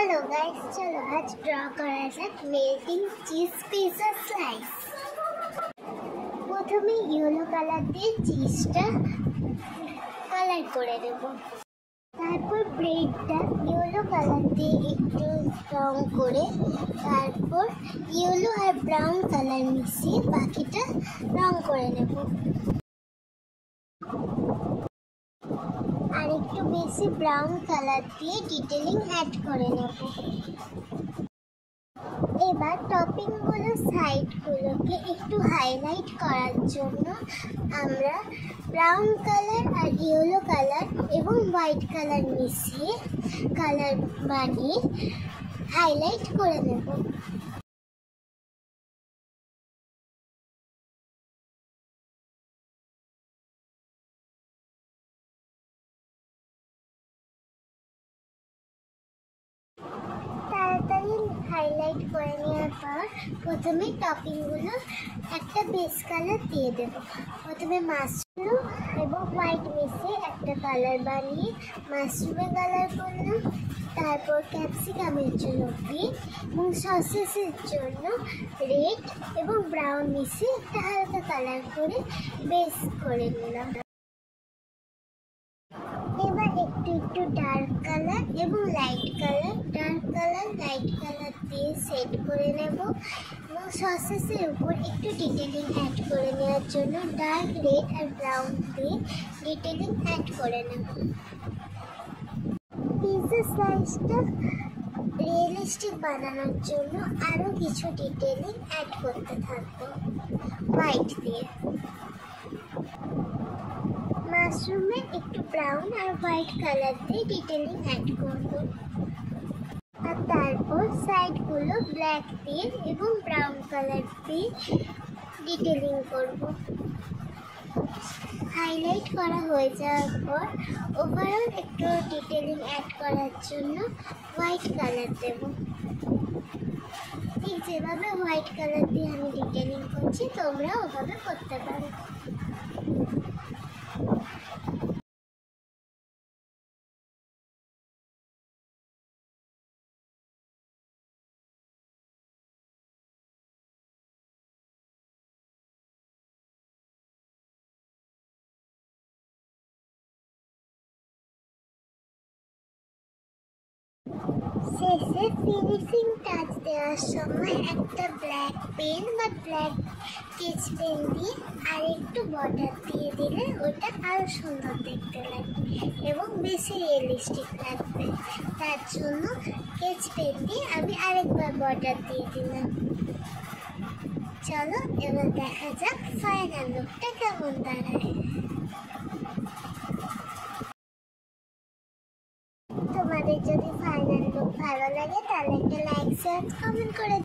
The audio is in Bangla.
हेलो गाइस, चलो आज ड्रा करा যাক মেল্টিং চিজ পিজা স্লাইস। প্রথমে ইয়েলো কালার দিয়ে চিজটা কালার করে দেব, তারপর ব্রেডটা ইয়েলো কালার দিয়ে একটু রং করে, তারপর ইয়েলো আর ব্রাউন কালার মিশিয়ে বাকিটা রং করে নেব। আর একটু বেশি ব্রাউন কালার দিয়ে ডিটেলিং অ্যাড করে নেব। এবার টপিংগুলো সাইডগুলোকে একটু হাইলাইট করার জন্য আমরা ব্রাউন কালার আর ইয়েলো কালার এবং হোয়াইট কালার মিশিয়ে কালার বানিয়ে হাইলাইট করে নেব। তাড়াতাড়ি হাইলাইট করে নেওয়ার পর প্রথমে টপিংগুলো একটা বেস কালার দিয়ে দেব। প্রথমে মাশরুম এবং হোয়াইট মিশিয়ে একটা কালার বানিয়ে মাশরুমে কালার করলাম, তারপর ক্যাপসিকামের জন্য গ্রিন এবং সসেসের জন্য রেড এবং ব্রাউন মিশিয়ে একটা হালকা কালার করে বেস করে নিলাম। এবার একটু একটু ডার্ক কালার এবং light colour, dark colour light colour দিয়ে সেট করে নেব এবং সসেসের উপর একটু ডিটেলিং অ্যাড করে নেওয়ার জন্য ডার্ক রেড আর ব্রাউন দিয়ে ডিটেলিং অ্যাড করে নেব। পিৎজা স্লাইসটা রিয়েলিস্টিক বানানোর জন্য আরও কিছু ডিটেলিং অ্যাড করতে থাকবো হোয়াইট দিয়ে। মাশরুমে একটু ব্রাউন আর হোয়াইট কালার দিয়ে ডিটেলিং অ্যাড করব, আর তারপর সাইডগুলো ব্ল্যাক দিয়ে এবং ব্রাউন কালার দিয়ে ডিটেলিং করব। হাইলাইট করা হয়ে যাওয়ার পর ওভারঅল একটু ডিটেলিং অ্যাড করার জন্য হোয়াইট কালার দেব। ঠিক যেভাবে হোয়াইট কালার দিয়ে আমি ডিটেলিং করছি তোমরা ওভাবে করতে পারো। শেষে ফিনিশিং টাচ দেওয়ার সময় একটা ব্ল্যাক পেন বা ব্ল্যাক স্কেচ পেন দিয়ে আর একটু বর্ডার দিয়ে দিলে ওটা আরও সুন্দর দেখতে লাগবে এবং বেশি রিয়েলিস্টিক লাগবে। তার জন্য স্কেচ পেন দিয়ে আমি আরেকবার বর্ডার দিয়ে দিলাম। চলো এবার দেখা যাক ফাইনাল লুকটা কেমন দাঁড়ায়। তোমাদের যদি ফাইনাল লুক ভালো লাগে তাহলে একটা লাইক শেয়ার কমেন্ট করে